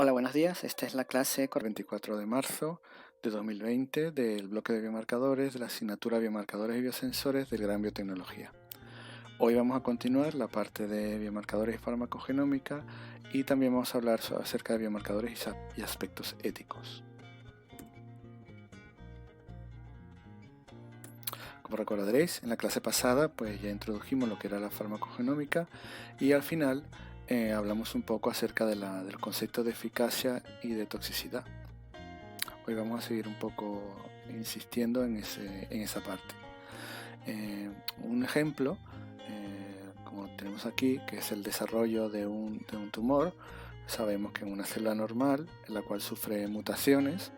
Hola, buenos días. Esta es la clase 24 de marzo de 2020 del bloque de biomarcadores de la asignatura Biomarcadores y Biosensores del Gran Biotecnología. Hoy vamos a continuar la parte de biomarcadores y farmacogenómica y también vamos a hablar acerca de biomarcadores y aspectos éticos. Como recordaréis, en la clase pasada pues ya introdujimos lo que era la farmacogenómica y al final hablamos un poco acerca de los conceptos de eficacia y de toxicidad. Hoy vamos a seguir un poco insistiendo en esa parte. Un ejemplo, como tenemos aquí, que es el desarrollo de un tumor. Sabemos que en una célula normal, en la cual sufre mutaciones,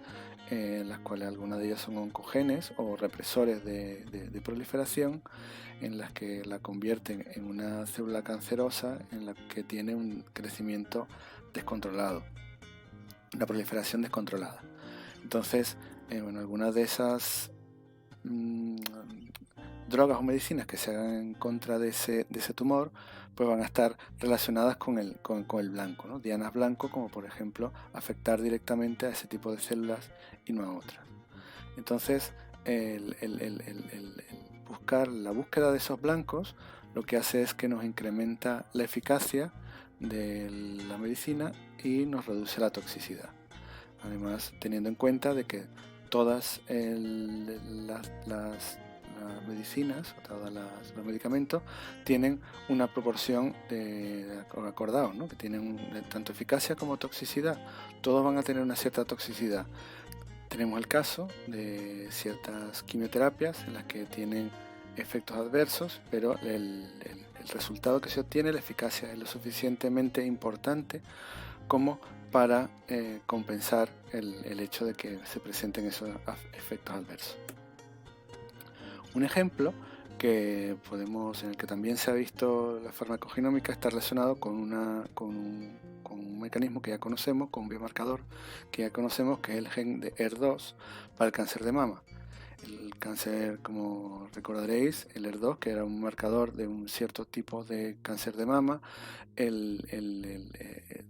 en las cuales algunas de ellas son oncogenes o represores de proliferación, en las que la convierten en una célula cancerosa en la que tiene un crecimiento descontrolado, una proliferación descontrolada. Entonces, algunas de esas drogas o medicinas que se hagan en contra de ese tumor, pues van a estar relacionadas con el blanco, ¿no? Dianas blanco, como por ejemplo afectar directamente a ese tipo de células y no a otras. Entonces, la búsqueda de esos blancos lo que hace es que nos incrementa la eficacia de la medicina y nos reduce la toxicidad. Además, teniendo en cuenta de que todas las medicinas, todos los medicamentos tienen una proporción acordados, ¿no? Que tienen tanto eficacia como toxicidad. Todos van a tener una cierta toxicidad. Tenemos el caso de ciertas quimioterapias en las que tienen efectos adversos, pero el resultado que se obtiene, la eficacia es lo suficientemente importante como para compensar el hecho de que se presenten esos efectos adversos. Un ejemplo en el que también se ha visto la farmacogenómica está relacionado con un mecanismo que ya conocemos, con un biomarcador que ya conocemos, que es el gen de HER2 para el cáncer de mama. El cáncer, como recordaréis, el HER2, que era un marcador de un cierto tipo de cáncer de mama,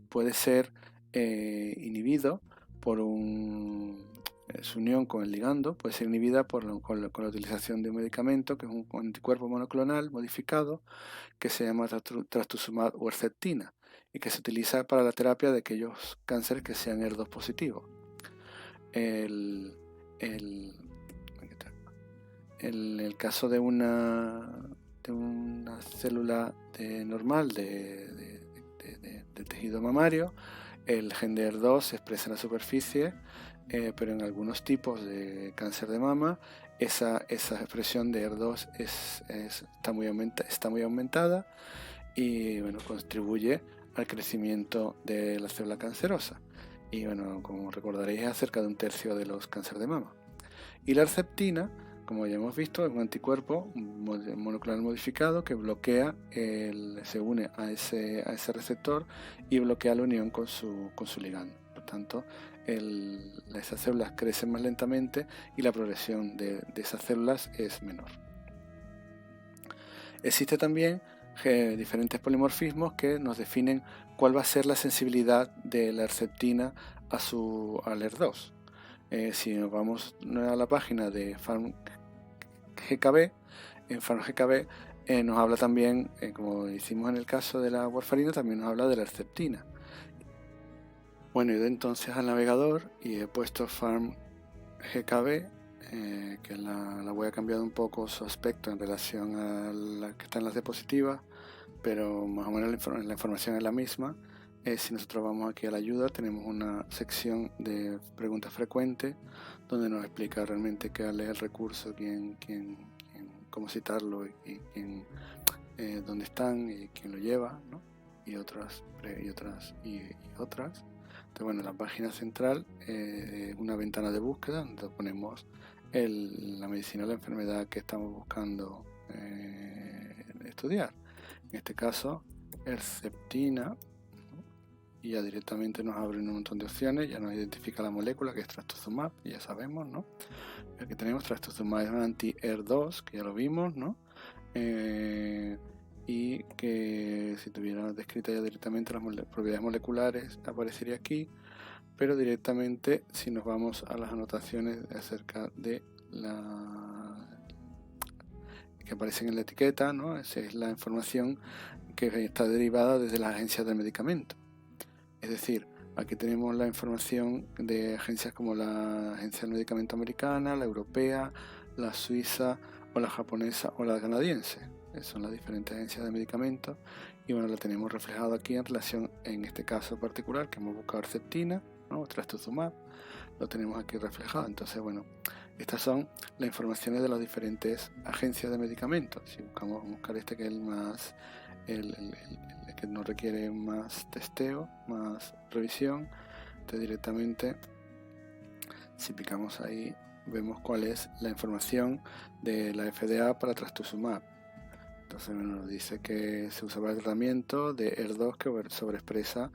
puede ser inhibido por su unión con el ligando, puede ser inhibida con la utilización de un medicamento que es un anticuerpo monoclonal modificado que se llama trastuzumab o Herceptina y que se utiliza para la terapia de aquellos cánceres que sean HER2 positivos. En el caso de una célula normal de tejido mamario, el gen de HER2 se expresa en la superficie, pero en algunos tipos de cáncer de mama esa expresión de HER2 está muy aumentada y contribuye al crecimiento de la célula cancerosa. Y como recordaréis, es cerca de un tercio de los cánceres de mama. Y la Herceptina, como ya hemos visto, es un anticuerpo monoclonal modificado que se une a ese receptor y bloquea la unión con su ligando. Por tanto, esas células crecen más lentamente y la progresión de esas células es menor. Existe también diferentes polimorfismos que nos definen cuál va a ser la sensibilidad de la Herceptina al HER2. Si nos vamos a la página de PharmGKB, en PharmGKB nos habla también, como hicimos en el caso de la warfarina, también nos habla de la Herceptina. Bueno, he ido entonces al navegador y he puesto PharmGKB, que la voy a cambiar un poco su aspecto en relación a la que está en las diapositivas, pero más o menos la información es la misma. Si nosotros vamos aquí a la ayuda, tenemos una sección de preguntas frecuentes donde nos explica realmente cuál es el recurso, cómo citarlo y dónde están y quién lo lleva, ¿no? y otras. Entonces, la página central es una ventana de búsqueda donde ponemos la medicina o la enfermedad que estamos buscando estudiar. En este caso, Herceptina, y ya directamente nos abren un montón de opciones, ya nos identifica la molécula que es trastuzumab, y ya sabemos, ¿no? Aquí tenemos trastuzumab, es un anti-HER2, que ya lo vimos, ¿no? y que si tuviera descrita ya directamente las propiedades moleculares aparecería aquí, pero directamente si nos vamos a las anotaciones acerca de que aparecen en la etiqueta, ¿no? Esa es la información que está derivada desde las agencias de medicamentos. Es decir, aquí tenemos la información de agencias como la Agencia del Medicamento Americana, la Europea, la Suiza o la japonesa o la canadiense. Son las diferentes agencias de medicamentos y bueno, la tenemos reflejado aquí en relación, en este caso particular, que hemos buscado Herceptina, ¿no? Trastuzumab, lo tenemos aquí reflejado. Entonces, bueno, estas son las informaciones de las diferentes agencias de medicamentos. Si buscamos buscar este, que es el más el que no requiere más testeo, más revisión, entonces directamente si picamos ahí vemos cuál es la información de la FDA para Trastuzumab. Entonces nos dice que se usa para el tratamiento de ER2 que sobreexpresa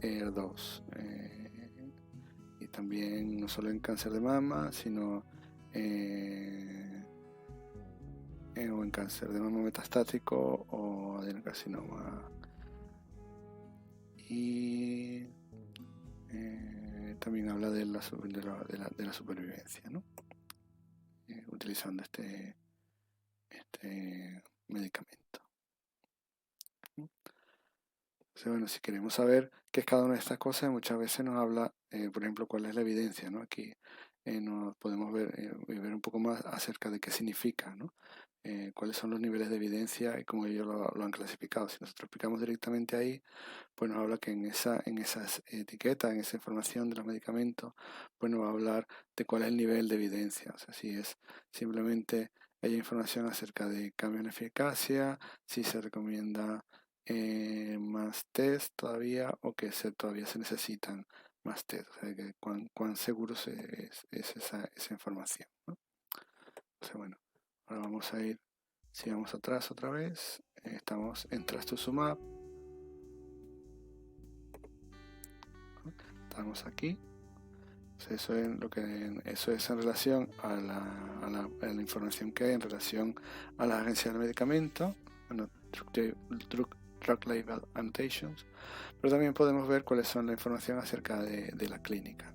ER2, y también no solo en cáncer de mama, sino o en cáncer de mama metastático o adenocarcinoma. Y también habla de la supervivencia, ¿no? Utilizando este medicamento. Entonces, bueno, si queremos saber qué es cada una de estas cosas, muchas veces nos habla, por ejemplo, cuál es la evidencia, ¿no? Aquí nos podemos ver un poco más acerca de qué significa, ¿no? Cuáles son los niveles de evidencia y cómo ellos lo han clasificado. Si nosotros picamos directamente ahí, pues nos habla que en esas etiquetas, en esa información de los medicamentos, pues nos va a hablar de cuál es el nivel de evidencia. O sea, si es simplemente hay información acerca de cambio en eficacia, si se recomienda más test todavía o que todavía se necesitan más test. O sea, que cuán seguro es esa información, ¿no? Entonces, bueno, ahora vamos a ir, si vamos atrás otra vez, estamos en Trastuzumab. Estamos aquí. Eso es en relación a la información que hay en relación a las agencias del medicamento, bueno, drug label annotations, pero también podemos ver cuáles son la información acerca de la clínica.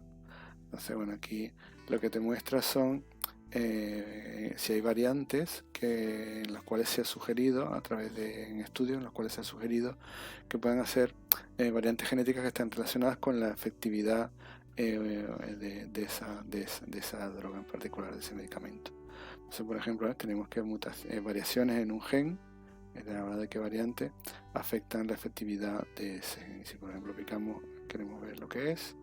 Entonces, bueno, aquí lo que te muestra son si hay variantes en las cuales se ha sugerido a través en estudios en los cuales se ha sugerido que puedan hacer variantes genéticas que están relacionadas con la efectividad de esa droga en particular, de ese medicamento. Entonces, por ejemplo, tenemos que variaciones en un gen, habla de qué variantes afectan la efectividad de ese gen. Si por ejemplo queremos ver lo que es,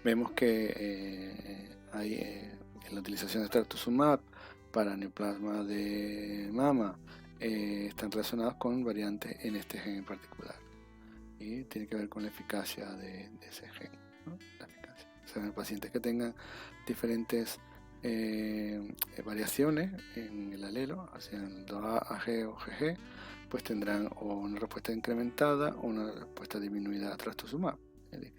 vemos que hay en la utilización de Trastuzumab para neoplasma de mama están relacionados con variantes en este gen en particular y tiene que ver con la eficacia de ese gen, ¿no? La eficacia. O sea, en pacientes que tengan diferentes variaciones en el alelo, sean 2A, AG o GG, pues tendrán o una respuesta incrementada o una respuesta disminuida a Trastuzumab. Entonces,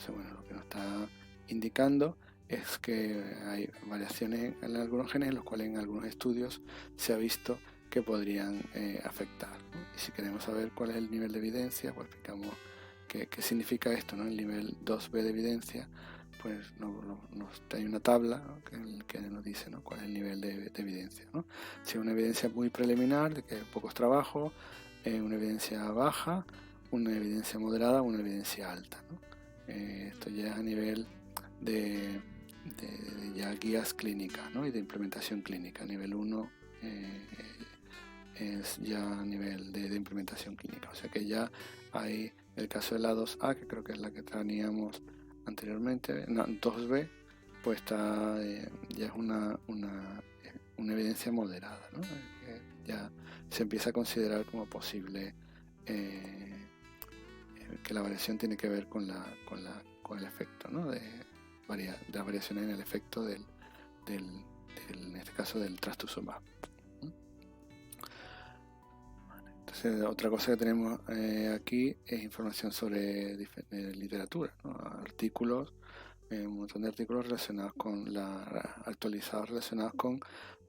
bueno, lo que nos está indicando es que hay variaciones en algunos genes en los cuales en algunos estudios se ha visto que podrían afectar, ¿no? Y si queremos saber cuál es el nivel de evidencia, pues explicamos qué significa esto, ¿no? El nivel 2B de evidencia, pues hay una tabla, ¿no? que nos dice, ¿no? Cuál es el nivel de evidencia, ¿no? Si es una evidencia muy preliminar, de que hay pocos trabajos, una evidencia baja, una evidencia moderada, una evidencia alta, ¿no? Esto ya es a nivel de ya guías clínicas, ¿no? Y de implementación clínica. Nivel 1 es ya a nivel de implementación clínica. O sea que ya hay el caso de la 2A, que creo que es la que teníamos anteriormente, 2B, pues está ya es una evidencia moderada, ¿no? Ya se empieza a considerar como posible que la variación tiene que ver con el efecto, ¿no? de las variaciones en el efecto en este caso del Trastuzumab. Entonces, otra cosa que tenemos aquí es información sobre literatura, ¿no? Artículos, un montón de artículos relacionados actualizados relacionados con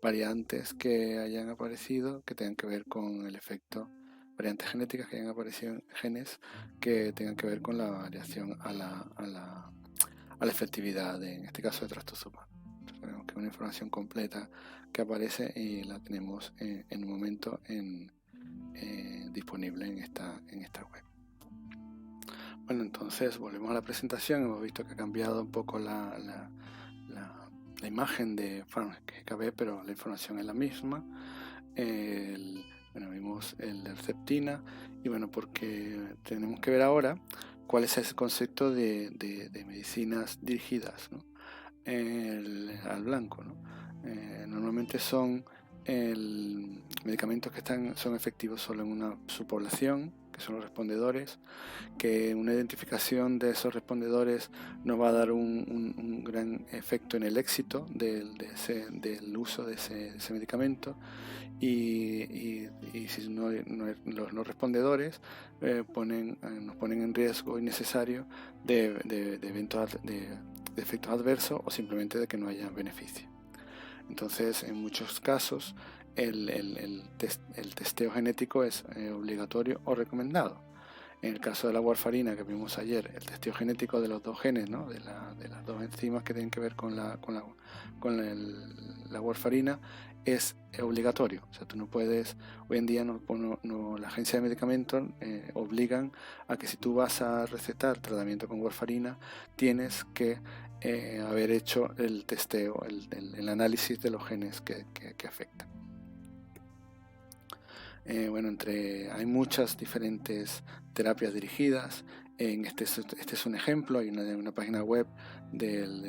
variantes que hayan aparecido que tengan que ver con el efecto, variantes genéticas que hayan aparecido en genes que tengan que ver con la variación a la efectividad, en este caso de trastuzumab. Entonces, tenemos que una información completa que aparece y la tenemos en un momento disponible en esta web. Bueno, entonces volvemos a la presentación. Hemos visto que ha cambiado un poco la imagen de PharmGKB, pero la información es la misma. Bueno, vimos el de Herceptina, y bueno, porque tenemos que ver ahora cuál es ese concepto de medicinas dirigidas, ¿no? Al blanco, ¿no? Normalmente son medicamentos que son efectivos solo en una subpoblación, que son los respondedores, que una identificación de esos respondedores nos va a dar un gran efecto en el éxito del uso de ese medicamento, y si los no respondedores nos ponen en riesgo innecesario de eventos de efectos adversos, o simplemente de que no haya beneficio. Entonces, en muchos casos el testeo genético es obligatorio o recomendado. En el caso de la warfarina que vimos ayer, el testeo genético de los dos genes, ¿no? de las dos enzimas que tienen que ver con la warfarina, es obligatorio. O sea, tú no puedes, hoy en día la agencia de medicamentos obligan a que si tú vas a recetar tratamiento con warfarina, tienes que haber hecho el testeo, el análisis de los genes que afectan. Bueno, hay muchas diferentes terapias dirigidas. Este es un ejemplo. Hay una página web del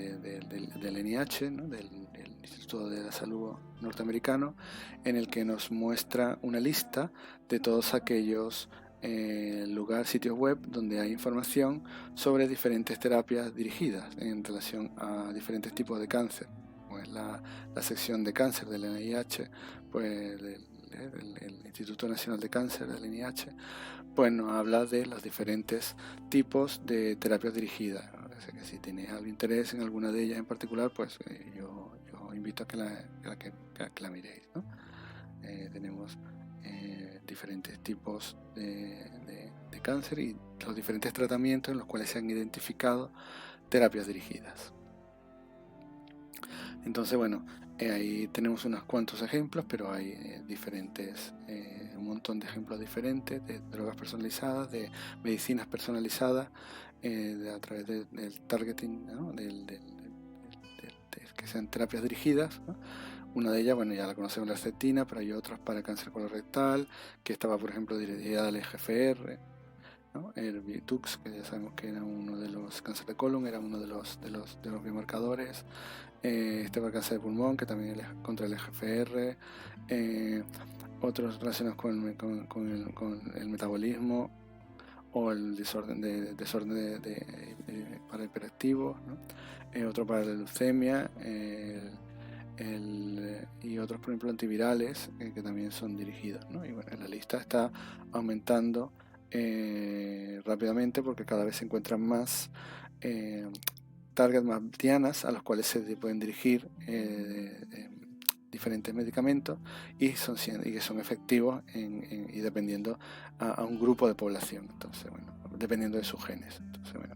NIH, ¿no? del Instituto de la Salud norteamericano, en el que nos muestra una lista de todos aquellos sitios web donde hay información sobre diferentes terapias dirigidas en relación a diferentes tipos de cáncer. Pues la sección de cáncer del NIH, pues el Instituto Nacional de Cáncer del NIH, pues nos habla de los diferentes tipos de terapias dirigidas. O sea, que si tienes algún interés en alguna de ellas en particular, pues yo invito a que la miréis, ¿no? Tenemos diferentes tipos de cáncer y los diferentes tratamientos en los cuales se han identificado terapias dirigidas. Entonces, bueno, ahí tenemos unos cuantos ejemplos, pero hay un montón de ejemplos diferentes de drogas personalizadas, de medicinas personalizadas, a través del targeting, ¿no? Que sean terapias dirigidas, ¿no? Una de ellas, bueno, ya la conocemos, la Herceptina, pero hay otras para cáncer colorectal, que estaba, por ejemplo, dirigida al EGFR, ¿no? El Vitux, que ya sabemos que era uno de los cáncer de colon, era uno de los biomarcadores. Para el cáncer de pulmón, que también es contra el EGFR. Otros relacionados con el metabolismo o el desorden para hiperactivos, ¿no? Otro para la leucemia, y otros, por ejemplo, antivirales, que también son dirigidos, ¿no? Y bueno, la lista está aumentando rápidamente, porque cada vez se encuentran más targets, más dianas a los cuales se pueden dirigir diferentes medicamentos y que son efectivos y dependiendo a un grupo de población. Entonces, bueno, dependiendo de sus genes. Entonces, bueno,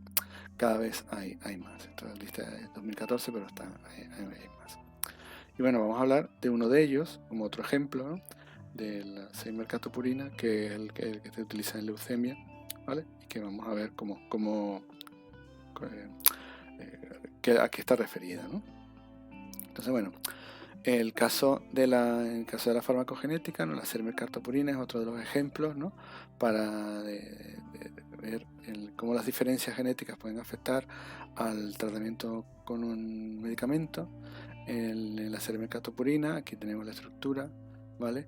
cada vez hay más. Entonces, la lista es 2014, pero hay más. Y bueno, vamos a hablar de uno de ellos como otro ejemplo, ¿no? De la seimercatopurina, que es el que se utiliza en leucemia, ¿vale? Y que vamos a ver a qué está referida, ¿no? Entonces, bueno, en el caso de la farmacogenética, ¿no? La seimercatopurina es otro de los ejemplos, ¿no? Para ver cómo las diferencias genéticas pueden afectar al tratamiento con un medicamento. En la seimercatopurina, aquí tenemos la estructura, ¿vale?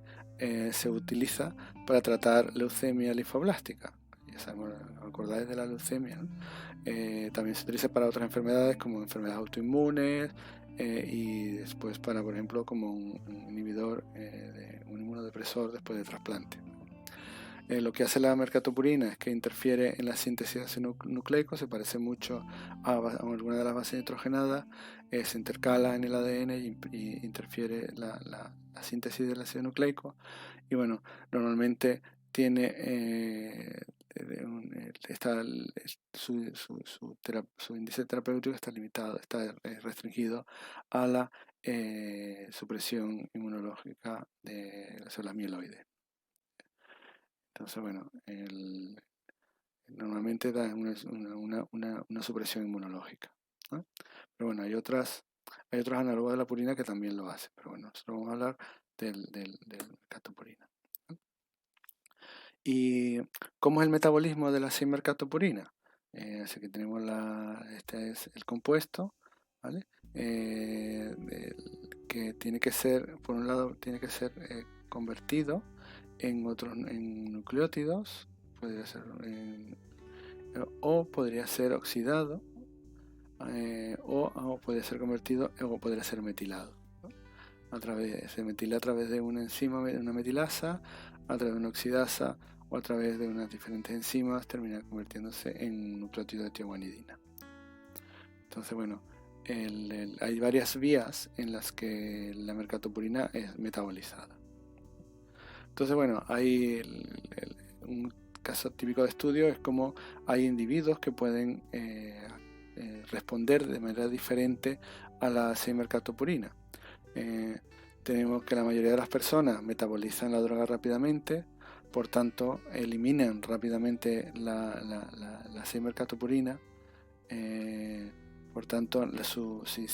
Se utiliza para tratar leucemia linfoblástica. Ya sabemos, ¿os acordáis de la leucemia, ¿no? También se utiliza para otras enfermedades como enfermedades autoinmunes, y después para, por ejemplo, como un inhibidor, un inmunodepresor después de trasplante. lo que hace la mercatopurina es que interfiere en la síntesis de ácido nucleico, se parece mucho a alguna de las bases nitrogenadas, se intercala en el ADN y interfiere la síntesis del ácido nucleico. Y bueno, normalmente tiene su índice terapéutico está limitado, está restringido a la supresión inmunológica de las células mieloides. Entonces, bueno, normalmente da una supresión inmunológica, ¿no? Pero bueno, hay otros análogos de la purina que también lo hacen. Pero bueno, nosotros vamos a hablar del mercatopurina. ¿Y cómo es el metabolismo de la 6-mercatopurina? Así que tenemos este es el compuesto, ¿vale? Que tiene que ser, por un lado, tiene que ser convertido en nucleótidos, podría ser, o podría ser oxidado, o podría ser convertido, o podría ser metilado, ¿no? Se metila a través de una enzima, una metilasa, a través de una oxidasa, o a través de unas diferentes enzimas termina convirtiéndose en un nucleótido de tioguanidina. Entonces, bueno, hay varias vías en las que la mercatopurina es metabolizada. Entonces, bueno, hay un caso típico de estudio es como hay individuos que pueden responder de manera diferente a la 6-mercatopurina. Tenemos que la mayoría de las personas metabolizan la droga rápidamente, por tanto eliminan rápidamente la 6-mercatopurina. Por tanto, si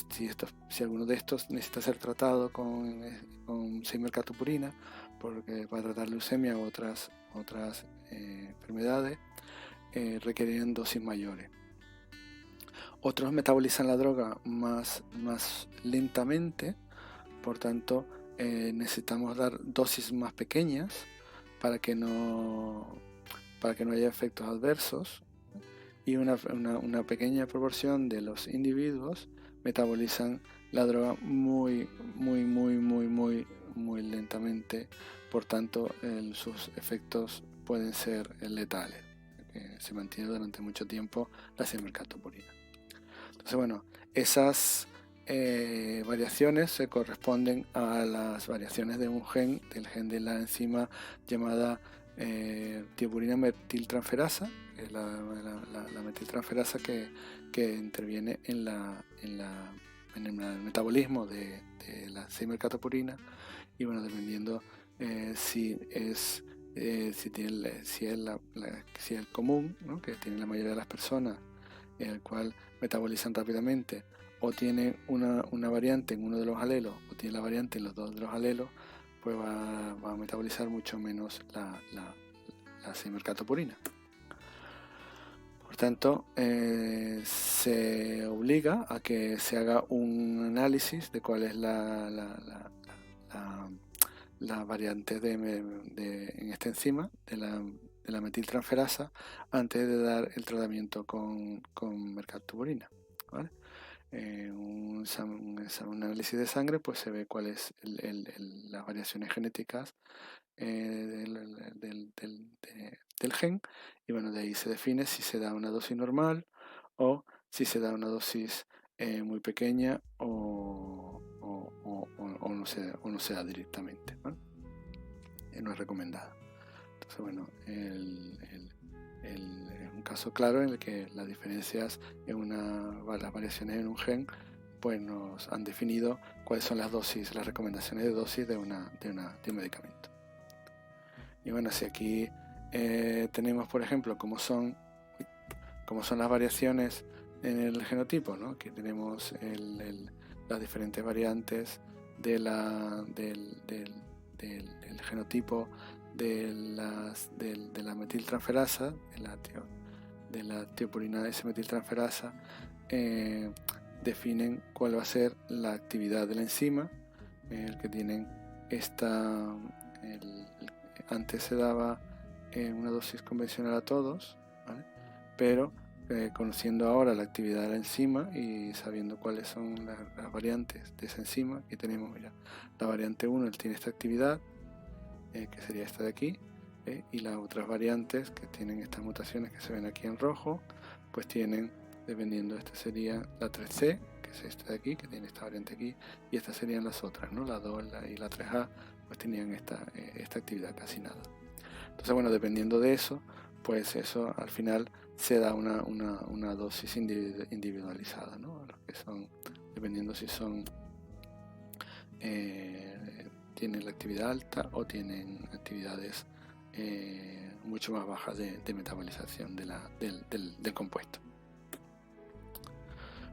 alguno de estos necesita ser tratado con 6-mercatopurina, porque para tratar leucemia u otras enfermedades, requieren dosis mayores. Otros metabolizan la droga más lentamente, por tanto necesitamos dar dosis más pequeñas para que no haya efectos adversos, y una pequeña proporción de los individuos metabolizan la droga muy lentamente, por tanto sus efectos pueden ser letales, se mantiene durante mucho tiempo la 6-mercatopurina. Entonces, bueno, esas variaciones se corresponden a las variaciones de un gen, del gen de la enzima llamada tiopurina metiltransferasa, que es la metiltransferasa que interviene en el metabolismo de la 6-mercatopurina. Y bueno, dependiendo si es el común, ¿no?, que tiene la mayoría de las personas, en el cual metabolizan rápidamente, o tiene una variante en uno de los alelos, o tiene la variante en los dos de los alelos, pues va a metabolizar mucho menos la 6-mercatopurina. Por tanto, se obliga a que se haga un análisis de cuál es la variante en esta enzima de la metiltransferasa antes de dar el tratamiento con mercatopurina, ¿vale? Un análisis de sangre, pues se ve cuáles las variaciones genéticas del gen, y bueno, de ahí se define si se da una dosis normal o si se da una dosis muy pequeña o no se da directamente, ¿vale? No es recomendada. Entonces, bueno, es un caso claro en el que las diferencias las variaciones en un gen, pues nos han definido cuáles son las recomendaciones de dosis de un medicamento. Y bueno, si aquí tenemos, por ejemplo, cómo son las variaciones en el genotipo, ¿no? Aquí tenemos las diferentes variantes del genotipo de la metiltransferasa, de la tiopurina S-metiltransferasa, definen cuál va a ser la actividad de la enzima, el que tienen antes se daba una dosis convencional a todos, ¿vale? Pero conociendo ahora la actividad de la enzima y sabiendo cuáles son las variantes de esa enzima, aquí tenemos, mira, la variante 1 tiene esta actividad, que sería esta de aquí, y las otras variantes que tienen estas mutaciones que se ven aquí en rojo, pues tienen, dependiendo, esta sería la 3C, que es esta de aquí, que tiene esta variante aquí, y estas serían las otras, ¿no? La 2 y la 3A, pues tenían esta actividad, casi nada. Entonces, bueno, dependiendo de eso, pues eso al final se da una dosis individualizada, ¿no? Los que son, dependiendo si son tienen la actividad alta o tienen actividades mucho más bajas de metabolización del compuesto.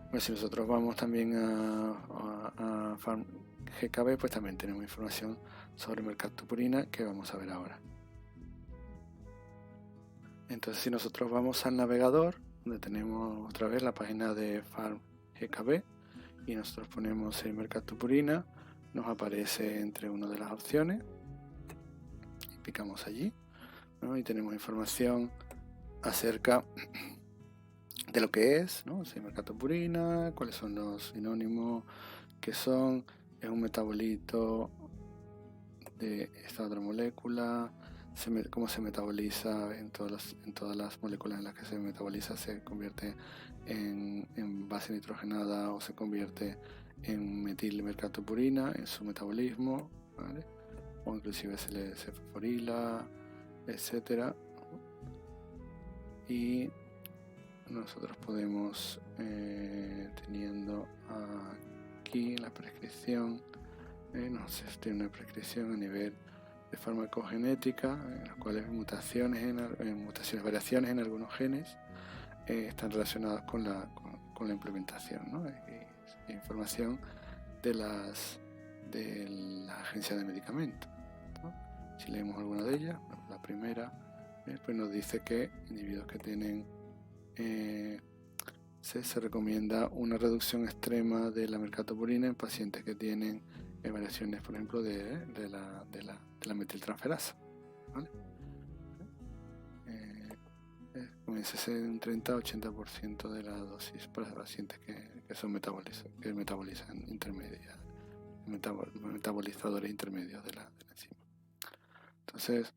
Bueno, si nosotros vamos también a PharmGKB, pues también tenemos información sobre mercaptopurina que vamos a ver ahora. Entonces, si nosotros vamos al navegador, donde tenemos otra vez la página de PharmGKB, y nosotros ponemos mercaptopurina, nos aparece entre una de las opciones y picamos allí, ¿no? Y tenemos información acerca de lo que es, ¿no? Mercaptopurina, cuáles son los sinónimos que son, es un metabolito de esta otra molécula, cómo se metaboliza en todas las moléculas en las que se metaboliza, se convierte en base nitrogenada o se convierte en metilmercaptopurina en su metabolismo, ¿vale? O inclusive se fosforila, etcétera. Y nosotros podemos, teniendo aquí la prescripción, tiene una prescripción a nivel de farmacogenética, en las cuales variaciones en algunos genes están relacionadas con la implementación, ¿no? Y información de la agencia de medicamentos, ¿no? Si leemos alguna de ellas, la primera, pues nos dice que individuos que tienen se recomienda una reducción extrema de la mercaptopurina en pacientes que tienen variaciones, por ejemplo, de la metiltransferasa, ¿vale? Comienza a ser un 30-80% de la dosis para pacientes que son metabolizan metabolizadores intermedios de la enzima. Entonces,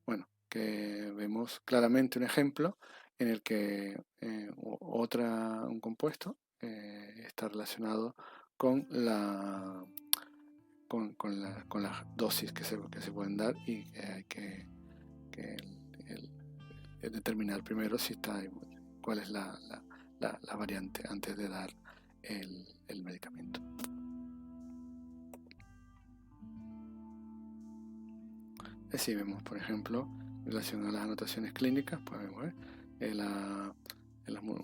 bueno, que vemos claramente un ejemplo en el que un compuesto está relacionado con las dosis que se pueden dar, y hay que determinar primero cuál es la variante antes de dar el medicamento. Así vemos, por ejemplo, en relación a las anotaciones clínicas, pues vemos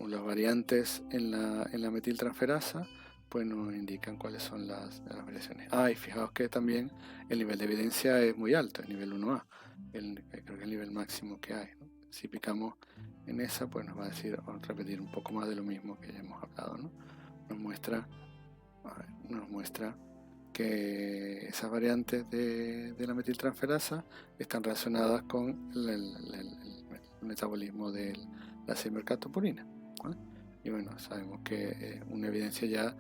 las variantes en la metiltransferasa, pues nos indican cuáles son las variaciones. Y fijaos que también el nivel de evidencia es muy alto, el nivel 1A, creo que es el nivel máximo que hay, ¿no? Si picamos en esa, pues nos va a decir, vamos a repetir un poco más de lo mismo que ya hemos hablado, ¿no? Nos muestra que esas variantes de la metiltransferasa están relacionadas con el metabolismo de la mercaptopurina, ¿vale? Y bueno, sabemos que una evidencia ya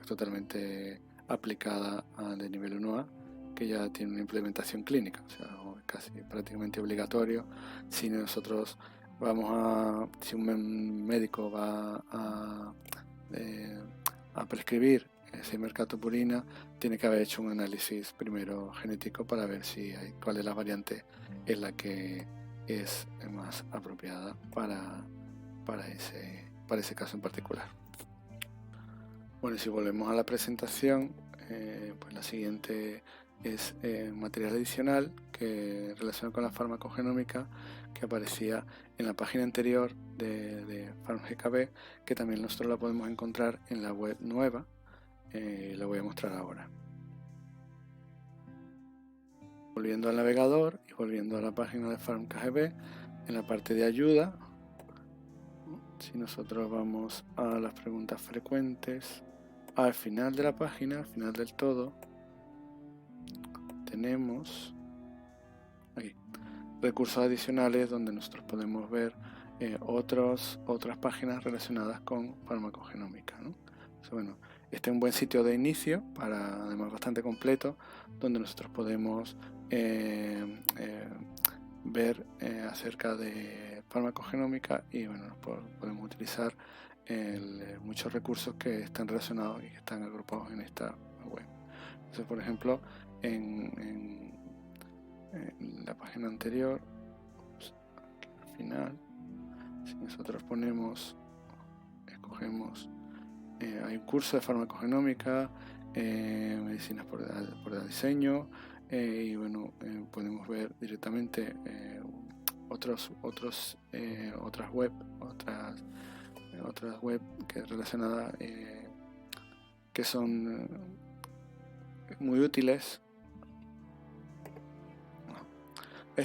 totalmente aplicada de nivel 1A, que ya tiene una implementación clínica, o sea, casi prácticamente obligatorio. Si nosotros si un médico va a prescribir mercaptopurina, tiene que haber hecho un análisis primero genético para ver cuál es la variante en la que es más apropiada para ese caso en particular. Bueno, si volvemos a la presentación, pues la siguiente es material adicional que relaciona con la farmacogenómica, que aparecía en la página anterior de PharmGKB, que también nosotros la podemos encontrar en la web nueva. La voy a mostrar ahora. Volviendo al navegador y volviendo a la página de PharmGKB, en la parte de ayuda, si nosotros vamos a las preguntas frecuentes, al final de la página, al final del todo, tenemos aquí recursos adicionales donde nosotros podemos ver otras páginas relacionadas con farmacogenómica, ¿no? Entonces, bueno, este es un buen sitio de inicio, además bastante completo, donde nosotros podemos ver acerca de farmacogenómica y bueno, podemos utilizar muchos recursos que están relacionados y que están agrupados en esta web. Entonces, por ejemplo, en la página anterior, aquí al final, si nosotros escogemos, hay un curso de farmacogenómica, medicinas por diseño, y bueno, podemos ver directamente otras web que relacionadas que son muy útiles.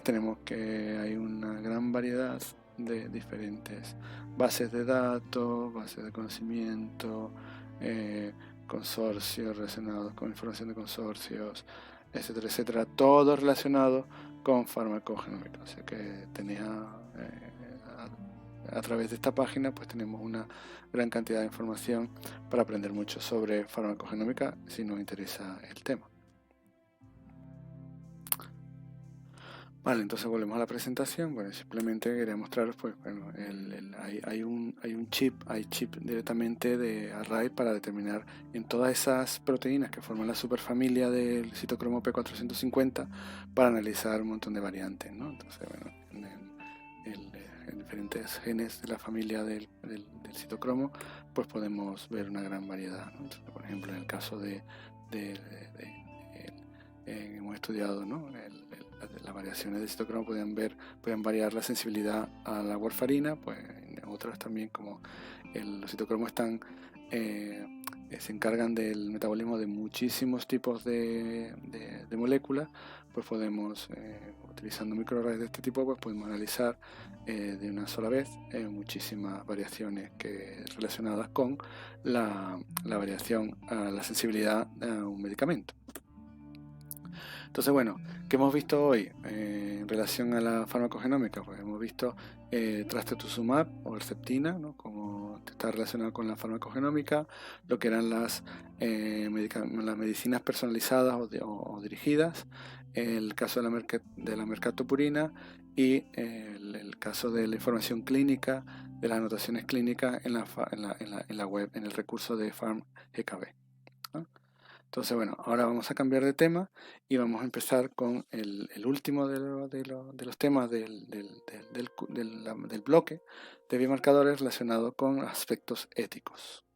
Tenemos que hay una gran variedad de diferentes bases de datos, bases de conocimiento, consorcios relacionados con información de consorcios, etcétera, etcétera, todo relacionado con farmacogenómica. O sea que a través de esta página pues tenemos una gran cantidad de información para aprender mucho sobre farmacogenómica si nos interesa el tema. Vale, entonces volvemos a la presentación. Bueno, simplemente quería mostraros, pues, bueno, hay chip directamente de array para determinar en todas esas proteínas que forman la superfamilia del citocromo P450 para analizar un montón de variantes, ¿no? Entonces, bueno, en diferentes genes de la familia del citocromo, pues podemos ver una gran variedad, ¿no? Entonces, por ejemplo, en el caso hemos estudiado, ¿no? Las variaciones del citocromo pueden variar la sensibilidad a la warfarina, pues en otras también, como los citocromos se encargan del metabolismo de muchísimos tipos de moléculas, pues podemos, utilizando microarrays de este tipo, pues podemos analizar de una sola vez muchísimas variaciones relacionadas con la variación a la sensibilidad a un medicamento. Entonces, bueno, ¿qué hemos visto hoy en relación a la farmacogenómica? Pues hemos visto trastuzumab o Herceptina, ¿no? Como está relacionado con la farmacogenómica, lo que eran las medicinas personalizadas o dirigidas, el caso de la mercaptopurina y el caso de la información clínica, de las anotaciones clínicas en la web, en el recurso de PharmGKB, ¿no? Entonces, bueno, ahora vamos a cambiar de tema y vamos a empezar con el último de los temas del bloque de biomarcadores relacionado con aspectos éticos.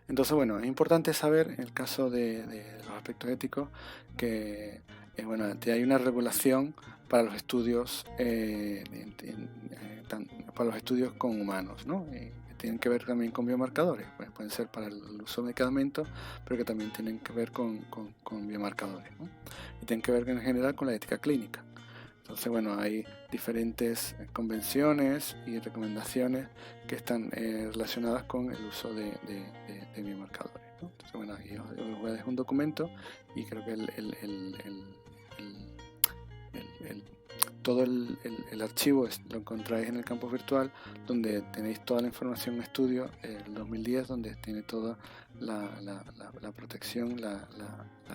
Entonces, bueno, es importante saber en el caso de los aspectos éticos que hay una regulación para los estudios con humanos, ¿no? Tienen que ver también con biomarcadores, pues pueden ser para el uso de medicamentos, pero que también tienen que ver con biomarcadores, ¿no? Y tienen que ver en general con la ética clínica. Entonces, bueno, hay diferentes convenciones y recomendaciones que están relacionadas con el uso de biomarcadores, ¿no? Entonces, bueno, aquí os voy a dejar un documento y creo que todo el archivo lo encontráis en el campus virtual, donde tenéis toda la información en estudio del 2010, donde tiene toda la protección, la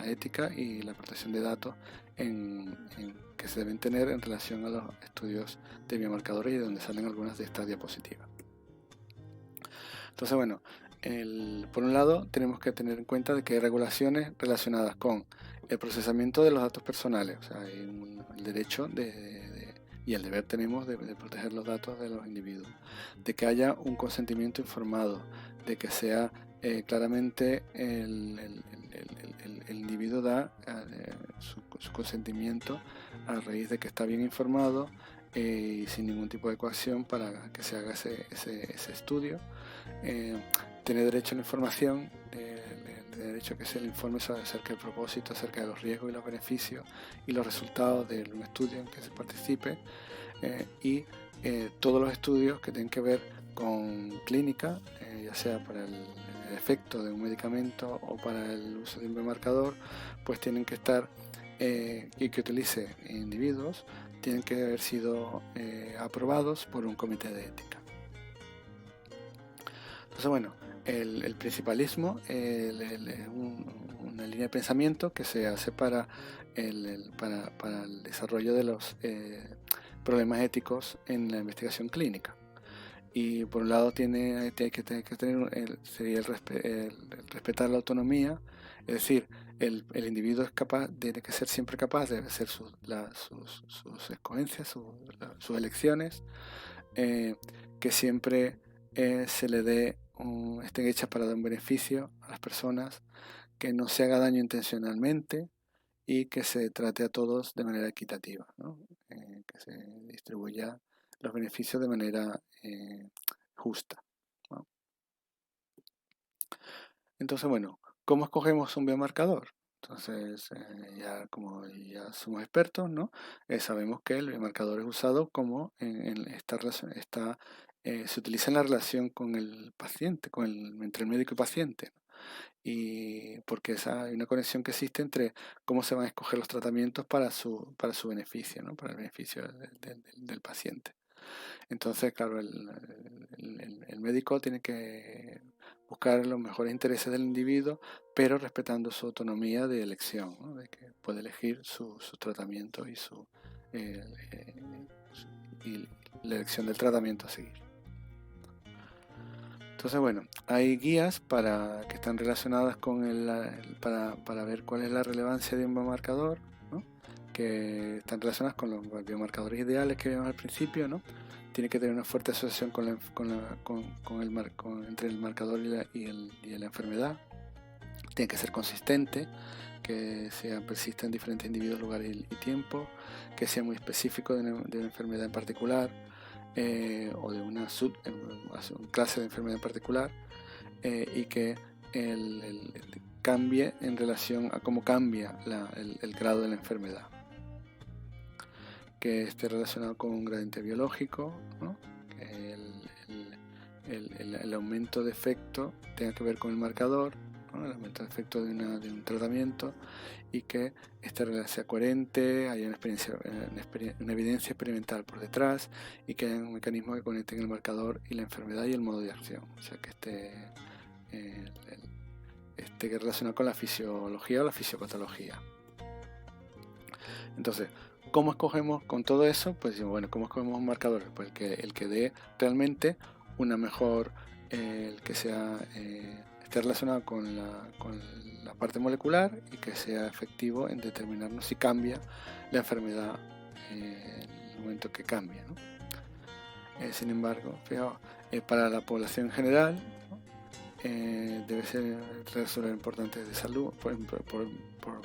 ética y la protección de datos que se deben tener en relación a los estudios de biomarcadores y donde salen algunas de estas diapositivas. Entonces, bueno, por un lado tenemos que tener en cuenta de que hay regulaciones relacionadas con el procesamiento de los datos personales, o sea, hay el derecho y el deber tenemos de proteger los datos de los individuos, de que haya un consentimiento informado, de que sea claramente el individuo da su consentimiento a raíz de que está bien informado y sin ningún tipo de coacción para que se haga ese estudio. Tiene derecho a la información, derecho a que se le informe acerca del propósito, acerca de los riesgos y los beneficios y los resultados de un estudio en que se participe, y todos los estudios que tienen que ver con clínica, ya sea para el efecto de un medicamento o para el uso de un biomarcador, pues tienen que estar y que utilice individuos, tienen que haber sido aprobados por un comité de ética. Entonces, bueno, el principalismo es una línea de pensamiento que se hace para para el desarrollo de los problemas éticos en la investigación clínica. Y por un lado tiene que tener sería el respetar la autonomía, es decir, el individuo es capaz, tiene que ser siempre capaz de hacer sus escogencias, sus elecciones, que siempre se le dé estén hechas para dar un beneficio a las personas, que no se haga daño intencionalmente y que se trate a todos de manera equitativa, ¿no? Que se distribuya los beneficios de manera justa, ¿no? Entonces, bueno, ¿cómo escogemos un biomarcador? Entonces, ya como ya somos expertos, ¿no? Sabemos que el biomarcador es usado como se utiliza en la relación con el paciente, entre el médico y paciente, ¿no? Y porque hay una conexión que existe entre cómo se van a escoger los tratamientos para su beneficio, ¿no? Para el beneficio del paciente. Entonces, claro, el médico tiene que buscar los mejores intereses del individuo, pero respetando su autonomía de elección, ¿no? De que puede elegir su tratamiento eh, y la elección del tratamiento a seguir. Entonces, bueno, hay guías que están relacionadas con para ver cuál es la relevancia de un biomarcador, ¿no? Que están relacionadas con los biomarcadores ideales que vimos al principio, ¿no? Tiene que tener una fuerte asociación entre el marcador y la enfermedad. Tiene que ser consistente, que persista en diferentes individuos, lugares y tiempo, que sea muy específico de una enfermedad en particular, o de una clase de enfermedad en particular, y que cambie en relación a cómo cambia el grado de la enfermedad, que esté relacionado con un gradiente biológico, ¿no? Que el aumento de efecto tenga que ver con el marcador, ¿no? El aumento de efecto de un tratamiento, y que sea coherente, haya una evidencia experimental por detrás, y que haya un mecanismo que conecte el marcador y la enfermedad y el modo de acción, o sea, que esté relacionado con la fisiología o la fisiopatología. Entonces, ¿cómo escogemos con todo eso? Pues bueno, ¿cómo escogemos un marcador? Pues el que dé realmente una mejor, el que esté relacionado con la parte molecular y que sea efectivo en determinarnos si cambia la enfermedad en el momento que cambia, ¿no? Sin embargo, fijaos, para la población en general, ¿no? Debe ser resolver importantes de salud, por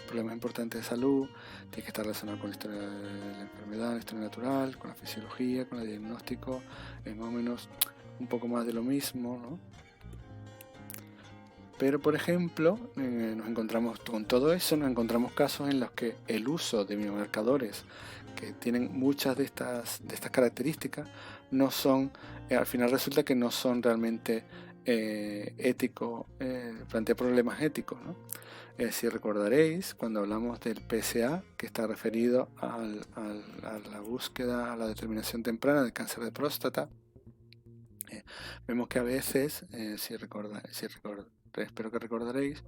problemas importantes de salud, tiene que estar relacionado con la historia de la enfermedad, la historia natural, con la fisiología, con el diagnóstico, más o menos un poco más de lo mismo, ¿no? Pero, por ejemplo, nos encontramos con todo eso, nos encontramos casos en los que el uso de biomarcadores que tienen muchas de estas características no son, al final resulta que no son realmente éticos, plantea problemas éticos, ¿no? Si recordaréis, cuando hablamos del PSA, que está referido a la búsqueda, a la determinación temprana del cáncer de próstata, vemos que a veces, espero que recordéis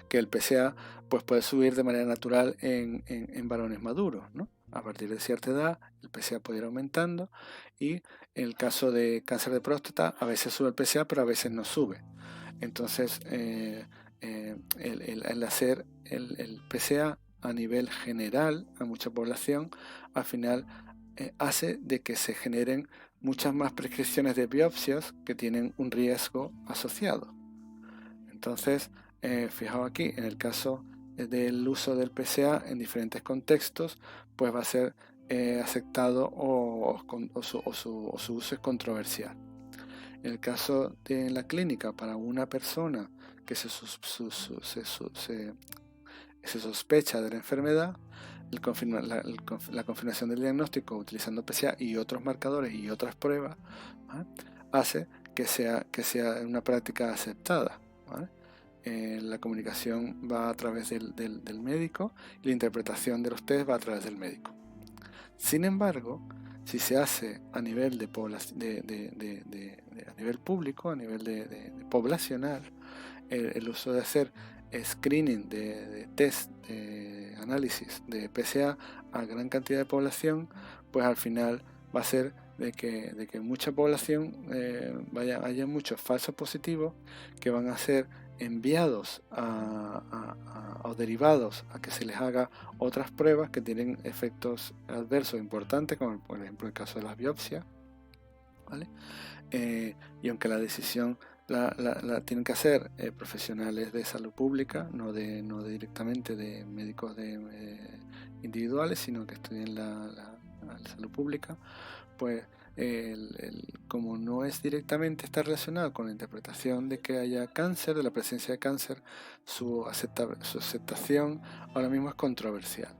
que el PSA pues, puede subir de manera natural en varones maduros, ¿no? A partir de cierta edad el PSA puede ir aumentando, y en el caso de cáncer de próstata a veces sube el PSA, pero a veces no sube. Entonces el hacer el PSA a nivel general a mucha población, al final hace de que se generen muchas más prescripciones de biopsias que tienen un riesgo asociado. Entonces, fijaos aquí, en el caso del uso del PSA en diferentes contextos, pues va a ser aceptado o su uso es controversial. En el caso de la clínica, para una persona que se sospecha de la enfermedad, la confirmación del diagnóstico utilizando PSA y otros marcadores y otras pruebas, ¿vale?, hace que sea una práctica aceptada, ¿vale? La comunicación va a través del médico y la interpretación de los test va a través del médico. Sin embargo, si se hace a nivel a nivel público, a nivel poblacional, el uso de hacer screening de test de análisis de PSA a gran cantidad de población, pues al final va a ser de que mucha población haya muchos falsos positivos que van a ser enviados o derivados a que se les haga otras pruebas que tienen efectos adversos importantes, como por ejemplo el caso de las biopsias, ¿vale? Y aunque la decisión la tienen que hacer profesionales de salud pública, no directamente de médicos individuales, sino que estudien la salud pública, pues como no es directamente está relacionado con la interpretación de que haya cáncer, de la presencia de cáncer, su aceptación ahora mismo es controversial.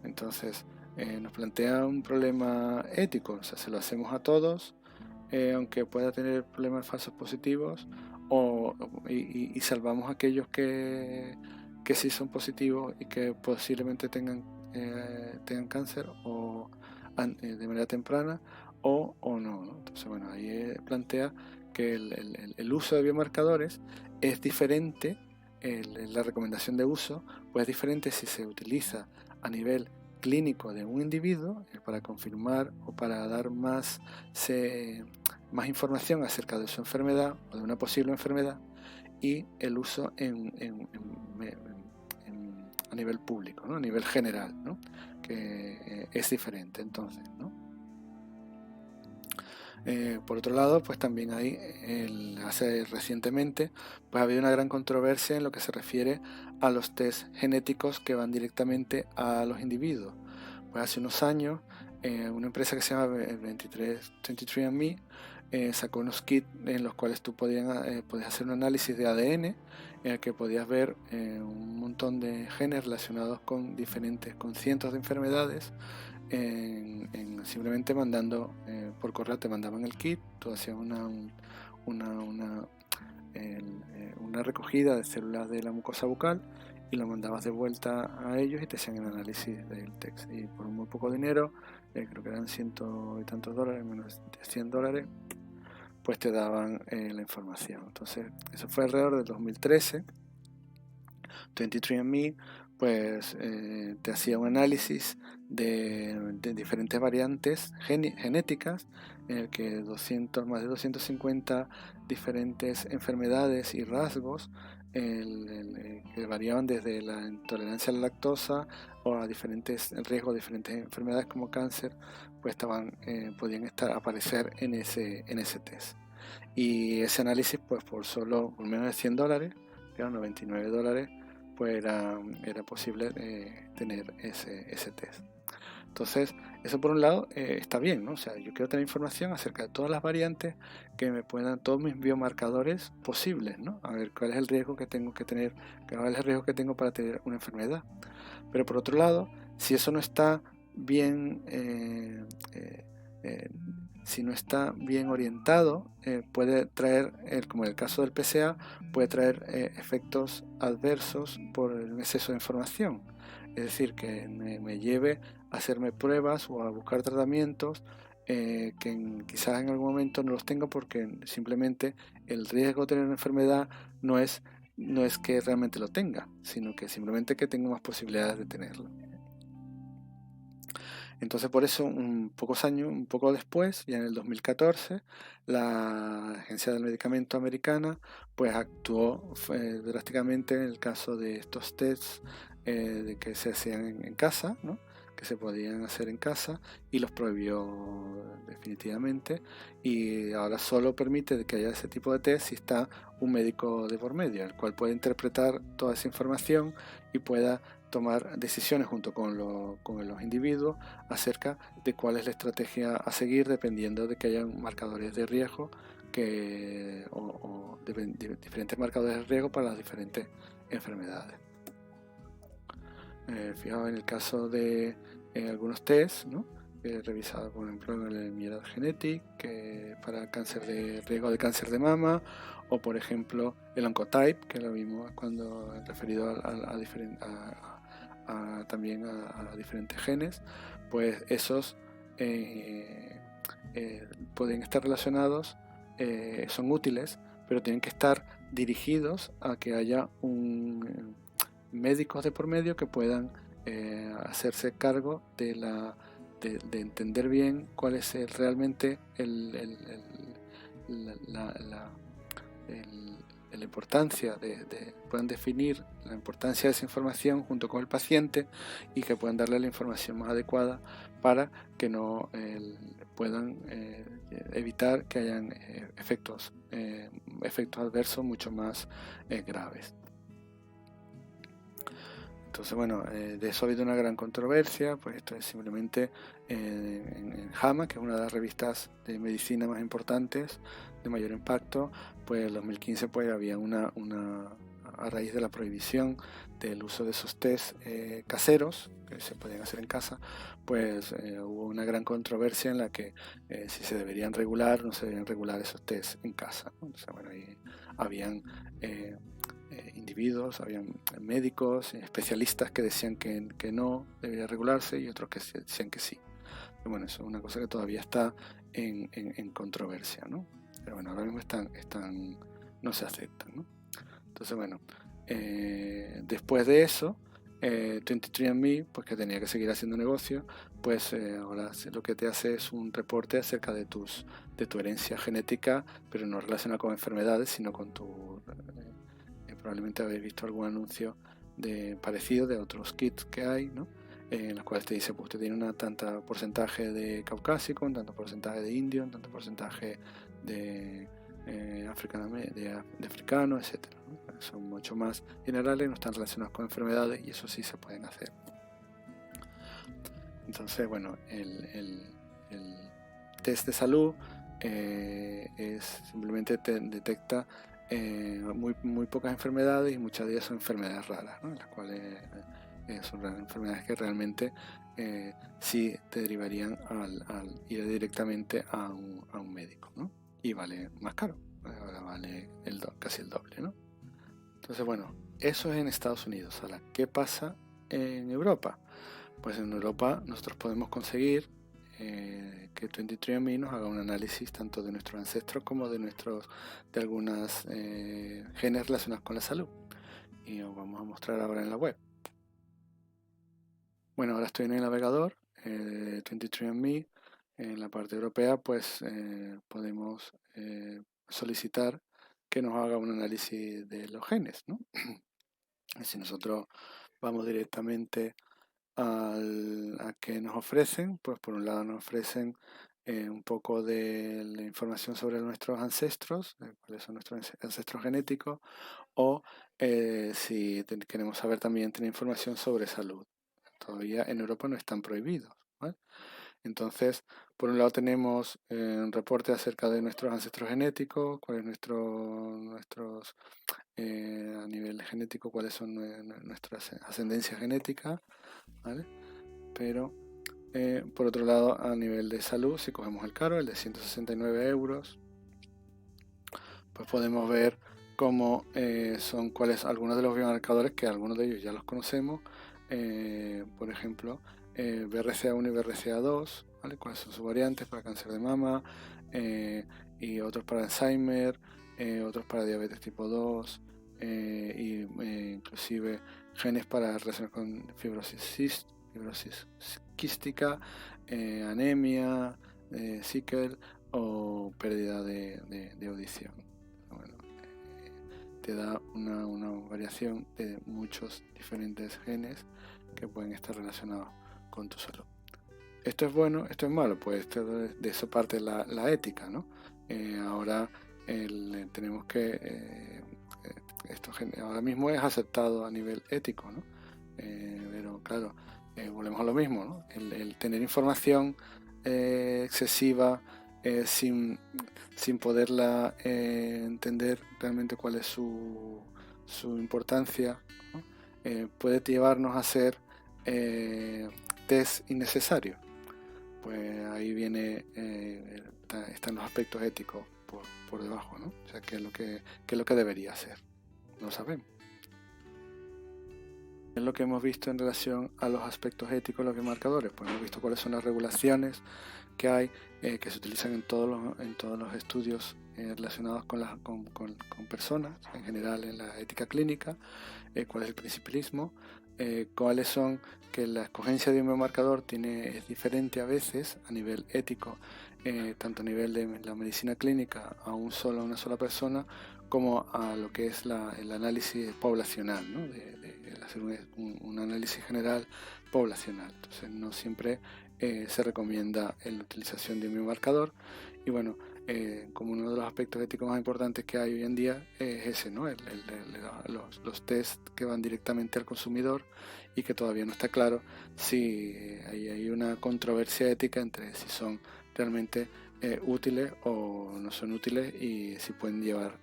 Entonces nos plantea un problema ético, o sea, se lo hacemos a todos, aunque pueda tener problemas falsos positivos, y salvamos a aquellos que sí son positivos y que posiblemente tengan cáncer de manera temprana o no, ¿no? Entonces, bueno, ahí plantea que el uso de biomarcadores es diferente, la recomendación de uso pues es diferente si se utiliza a nivel clínico de un individuo para confirmar o para dar más información acerca de su enfermedad o de una posible enfermedad, y el uso a nivel público, ¿no? A nivel general, ¿no? Que es diferente entonces, ¿no? Por otro lado, pues también hay, hace recientemente, pues ha habido una gran controversia en lo que se refiere a los test genéticos que van directamente a los individuos. Pues hace unos años, una empresa que se llama 23andMe sacó unos kits en los cuales tú podías hacer un análisis de ADN, en el que podías ver un montón de genes relacionados con cientos de enfermedades. Simplemente mandando por correo, te mandaban el kit, tú hacías una recogida de células de la mucosa bucal y lo mandabas de vuelta a ellos y te hacían el análisis del test, y por muy poco dinero, creo que eran $100 y tantos, menos de $100, pues te daban la información. Entonces eso fue alrededor del 2013. 23andMe pues te hacía un análisis de diferentes variantes genéticas, en el que más de 250 diferentes enfermedades y rasgos que variaban desde la intolerancia a la lactosa o a el riesgo de diferentes enfermedades como cáncer, pues podían aparecer en ese test. Y ese análisis, pues por menos de $100, que eran $99, pues era posible tener ese test. Entonces, eso por un lado está bien, ¿no? O sea, yo quiero tener información acerca de todas las variantes que me puedan, todos mis biomarcadores posibles, ¿no? A ver cuál es el riesgo que tengo que tener, cuál es el riesgo que tengo para tener una enfermedad. Pero por otro lado, si eso no está bien, si no está bien orientado, puede traer, como en el caso del PSA, puede traer efectos adversos por el exceso de información. Es decir, que me lleve a hacerme pruebas o a buscar tratamientos que quizás en algún momento no los tengo, porque simplemente el riesgo de tener una enfermedad no es que realmente lo tenga, sino que simplemente que tengo más posibilidades de tenerlo. Entonces, por eso, un poco después, ya en el 2014, la Agencia del Medicamento americana pues actuó drásticamente en el caso de estos tests de que se hacían en casa, ¿no? Que se podían hacer en casa, y los prohibió definitivamente, y ahora solo permite que haya ese tipo de test si está un médico de por medio, el cual puede interpretar toda esa información y pueda tomar decisiones junto con los individuos acerca de cuál es la estrategia a seguir, dependiendo de que hayan marcadores de riesgo o diferentes marcadores de riesgo para las diferentes enfermedades. Fijaos en el caso de algunos tests, ¿no? He revisado, por ejemplo, el Myriad Genetics, que para riesgo de cáncer de mama, o por ejemplo el Oncotype, que lo vimos cuando referido también a diferentes genes. Pues esos pueden estar relacionados, son útiles, pero tienen que estar dirigidos a que haya un médicos de por medio que puedan hacerse cargo de entender bien cuál es realmente la importancia puedan definir la importancia de esa información junto con el paciente, y que puedan darle la información más adecuada para que no puedan evitar que hayan efectos adversos mucho más graves. Entonces, bueno, de eso ha habido una gran controversia. Pues esto es simplemente en JAMA, que es una de las revistas de medicina más importantes, de mayor impacto. Pues en 2015 pues había a raíz de la prohibición del uso de esos test caseros que se podían hacer en casa, pues hubo una gran controversia en la que si se deberían regular o no se deberían regular esos test en casa, ¿no? O sea, bueno, ahí habían individuos, habían médicos, especialistas que decían que no debería regularse, y otros que decían que sí. Pero bueno, eso es una cosa que todavía está en controversia, ¿no? Pero bueno, ahora mismo no se aceptan, ¿no? Entonces, bueno, después de eso, 23andMe, pues que tenía que seguir haciendo negocio, pues ahora lo que te hace es un reporte acerca de tu herencia genética, pero no relacionada con enfermedades, sino con probablemente habéis visto algún anuncio parecido de otros kits que hay, ¿no? En los cuales te dice, pues usted tiene un tanto porcentaje de caucásico, un tanto porcentaje de indio, un tanto porcentaje de africano, etcétera, ¿no? Son mucho más generales, no están relacionados con enfermedades, y eso sí se pueden hacer. Entonces, bueno, el test de salud simplemente detecta muy pocas enfermedades, y muchas de ellas son enfermedades raras, ¿no? Las cuales son enfermedades que realmente sí te derivarían al ir directamente a un médico, ¿no? Y vale más caro, ahora vale casi el doble, ¿no? Entonces, bueno, eso es en Estados Unidos. Ahora, ¿qué pasa en Europa? Pues en Europa nosotros podemos conseguir que 23andMe nos haga un análisis tanto de nuestros ancestros como de algunas genes relacionados con la salud, y os vamos a mostrar ahora en la web. Bueno, ahora estoy en el navegador 23andMe. En la parte europea pues podemos solicitar que nos haga un análisis de los genes, ¿no? Si nosotros vamos directamente a que nos ofrecen, pues por un lado nos ofrecen un poco de la información sobre nuestros ancestros, cuáles son nuestros ancestros genéticos, o si queremos saber también tener información sobre salud. Todavía en Europa no están prohibidos, ¿vale? Entonces, por un lado tenemos un reporte acerca de nuestros ancestros genéticos, cuál es nuestros a nivel genético, cuáles son nuestras ascendencias genéticas, ¿vale? Pero por otro lado, a nivel de salud, si cogemos el caro, el de 169 euros, pues podemos ver cómo son cuáles algunos de los biomarcadores, que algunos de ellos ya los conocemos, por ejemplo, BRCA1 y BRCA2, ¿vale? Cuáles son sus variantes para cáncer de mama, y otros para Alzheimer, otros para diabetes tipo 2, inclusive genes para relacionar con fibrosis quística, anemia, Sickle o pérdida de audición. Bueno, te da una variación de muchos diferentes genes que pueden estar relacionados con tu salud. ¿Esto es bueno? ¿Esto es malo? Pues de eso parte la ética, ¿no? Ahora tenemos que esto ahora mismo es aceptado a nivel ético, ¿no? Pero claro, volvemos a lo mismo, ¿no? El tener información excesiva sin poderla entender realmente cuál es su importancia, ¿no? Puede llevarnos a hacer test innecesarios. Pues ahí están los aspectos éticos por debajo, ¿no? O sea, ¿qué es lo que debería ser? No sabemos. Es lo que hemos visto en relación a los aspectos éticos de los biomarcadores. Pues hemos visto cuáles son las regulaciones que hay, que se utilizan en todos los estudios relacionados con personas, en general en la ética clínica, cuál es el principialismo, cuáles son que la escogencia de un biomarcador es diferente a veces a nivel ético, tanto a nivel de la medicina clínica a una sola persona, como a lo que es el análisis poblacional, ¿no? de hacer un análisis general poblacional. Entonces no siempre se recomienda la utilización de un biomarcador, y bueno, como uno de los aspectos éticos más importantes que hay hoy en día es ese, ¿no? Los test que van directamente al consumidor, y que todavía no está claro si hay una controversia ética entre si son realmente útiles o no son útiles, y si pueden llevar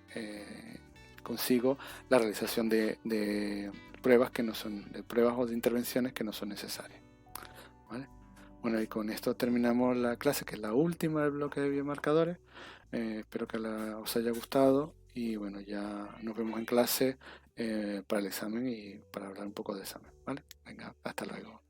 consigo la realización de pruebas de pruebas o de intervenciones que no son necesarias, ¿vale? Bueno, y con esto terminamos la clase, que es la última del bloque de biomarcadores. Espero que os haya gustado, y bueno, ya nos vemos en clase para el examen y para hablar un poco del examen, ¿vale? Venga, hasta luego.